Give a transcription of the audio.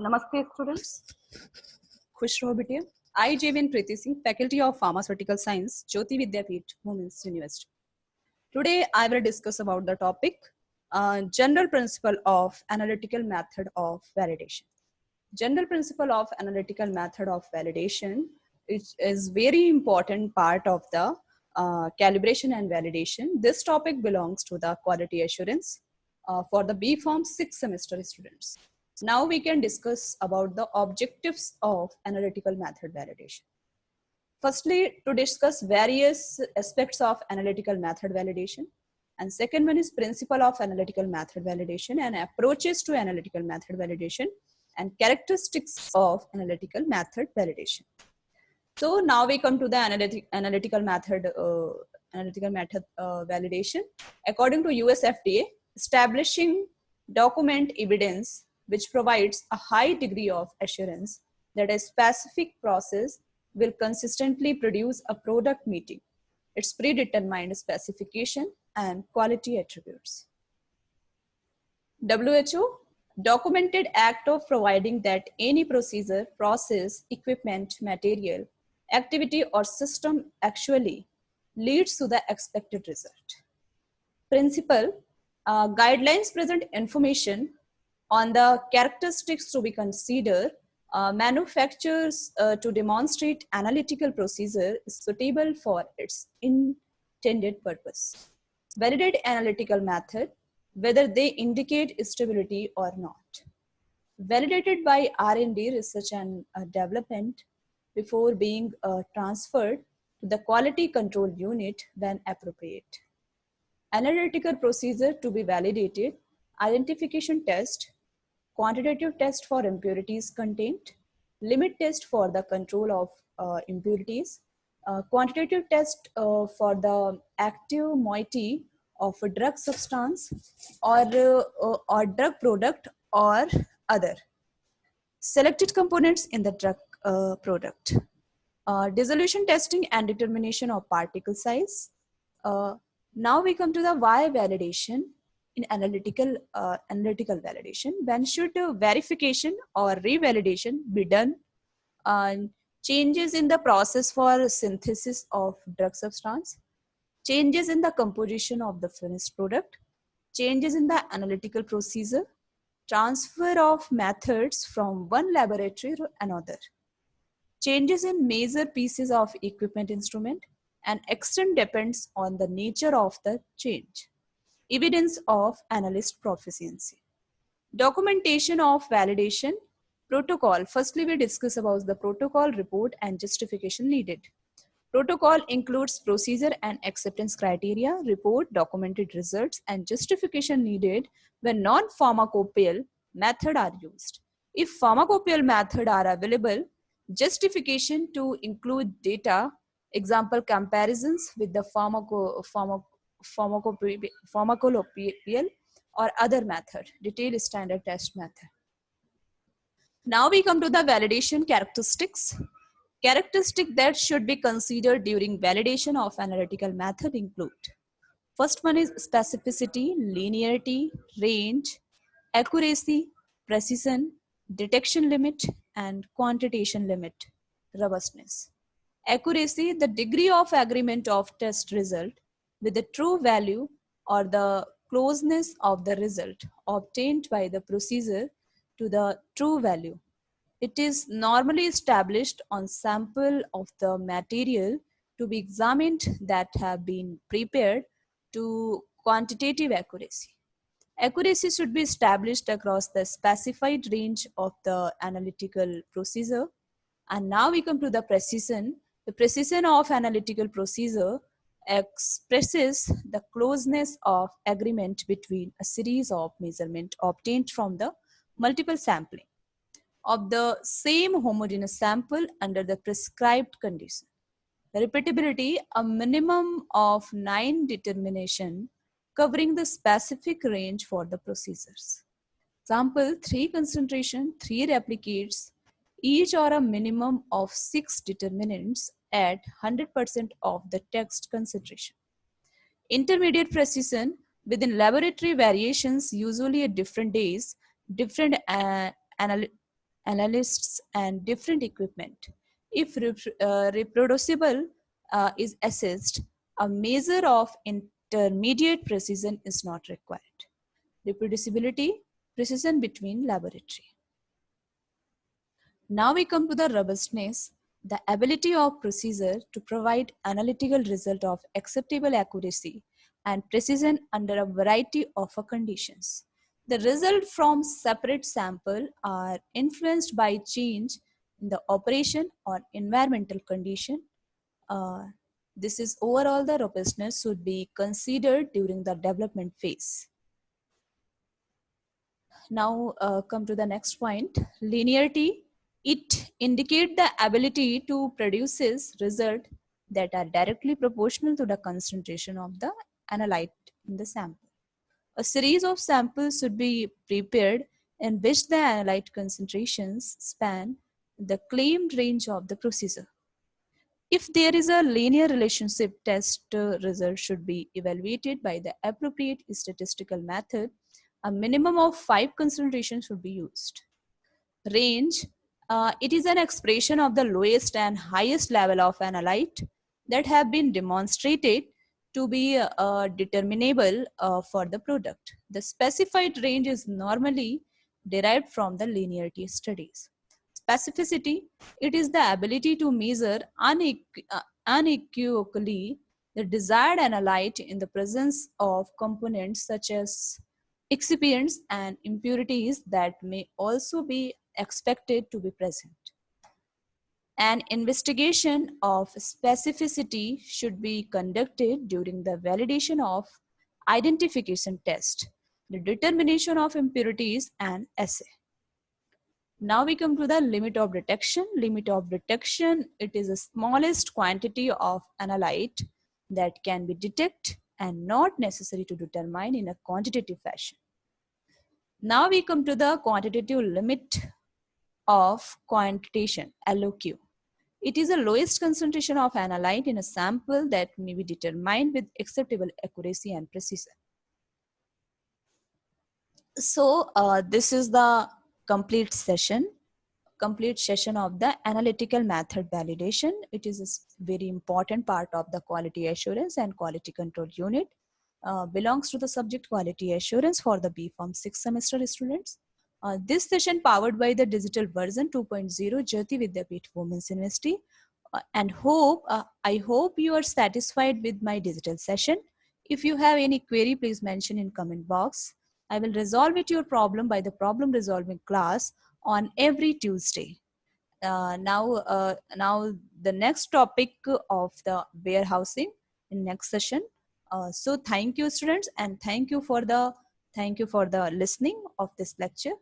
Namaste students. खुश रहो बेटिया. I, Jevin Preeti Singh, Faculty of Pharmaceutical Science, Jyoti Vidyapeeth, Women's University. Today, I will discuss about the topic General Principle of Analytical Method of Validation. General Principle of Analytical Method of Validation is very important part of the calibration and validation. This topic belongs to the quality assurance for the B Pharm 6th semester students. Now we can discuss about the objectives of analytical method validation. Firstly, to discuss various aspects of analytical method validation. And second one is principle of analytical method validation and approaches to analytical method validation and characteristics of analytical method validation. So now we come to the analytical method validation. According to US FDA, establishing document evidence which provides a high degree of assurance that a specific process will consistently produce a product meeting its predetermined specification and quality attributes. WHO, documented act of providing that any procedure, process, equipment, material, activity or system actually leads to the expected result. Principle, guidelines present information on the characteristics to be considered. Manufacturers to demonstrate analytical procedure is suitable for its intended purpose. Validate analytical method, whether they indicate stability or not. Validated by R&D, research and development before being transferred to the quality control unit when appropriate. Analytical procedure to be validated, identification test, quantitative test for impurities contained, limit test for the control of impurities, quantitative test for the active moiety of a drug substance or drug product or other. Selected components in the drug product. Dissolution testing and determination of particle size. Now we come to the why validation in analytical validation. When should verification or revalidation be done? Changes in the process for synthesis of drug substance, changes in the composition of the finished product, changes in the analytical procedure, transfer of methods from one laboratory to another, changes in major pieces of equipment instrument, and extent depends on the nature of the change. Evidence of analyst proficiency. Documentation of validation. Protocol. Firstly, we discuss about the protocol, report, and justification needed. Protocol includes procedure and acceptance criteria, report, documented results, and justification needed when non-pharmacopoeial method are used. If pharmacopoeial method are available, justification to include data, example comparisons with the pharmacopoeial or other method, detailed standard test method. Now we come to the validation characteristics. Characteristics that should be considered during validation of analytical method include: first one is specificity, linearity, range, accuracy, precision, detection limit, and quantitation limit, robustness. Accuracy, the degree of agreement of test result with the true value or the closeness of the result obtained by the procedure to the true value. It is normally established on sample of the material to be examined that have been prepared to quantitative accuracy. Accuracy should be established across the specified range of the analytical procedure. And now we come to the precision. The precision of analytical procedure expresses the closeness of agreement between a series of measurements obtained from the multiple sampling of the same homogeneous sample under the prescribed condition. Repeatability, a minimum of 9 determination covering the specific range for the procedures. Example, 3 concentration, 3 replicates, each or a minimum of 6 determinants at 100% of the text concentration. Intermediate precision, within laboratory variations, usually at different days, different analysts, and different equipment. If reproducible is assessed, a measure of intermediate precision is not required. Reproducibility, precision between laboratory. Now we come to the robustness, the ability of procedure to provide analytical result of acceptable accuracy and precision under a variety of conditions. The result from separate sample are influenced by change in the operation or environmental condition. Uh, this is overall the robustness should be considered during the development phase. Now come to the next point, linearity. It indicates the ability to produce results that are directly proportional to the concentration of the analyte in the sample. A series of samples should be prepared in which the analyte concentrations span the claimed range of the procedure. If there is a linear relationship, test result should be evaluated by the appropriate statistical method. A minimum of 5 concentrations should be used. Range, it is an expression of the lowest and highest level of analyte that have been demonstrated to be determinable for the product. The specified range is normally derived from the linearity studies. Specificity, it is the ability to measure unequivocally the desired analyte in the presence of components such as excipients and impurities that may also be expected to be present. An investigation of specificity should be conducted during the validation of identification test, the determination of impurities, and assay. Now we come to the limit of detection. Limit of detection, it is the smallest quantity of analyte that can be detected and not necessary to determine in a quantitative fashion. Now we come to the quantitative limit of quantitation, LOQ. It is the lowest concentration of analyte in a sample that may be determined with acceptable accuracy and precision. So this is the complete session of the analytical method validation. It is a very important part of the quality assurance and quality control unit. Belongs to the subject quality assurance for the B.Pharm 6th semester students. This session powered by the digital version 2.0 Jyoti Vidyapeeth Women's University. I hope you are satisfied with my digital session. If you have any query, please mention in comment box. I will resolve it your problem by the problem resolving class on every Tuesday. Now the next topic of the warehousing in next session. So thank you students, and thank you for the listening of this lecture.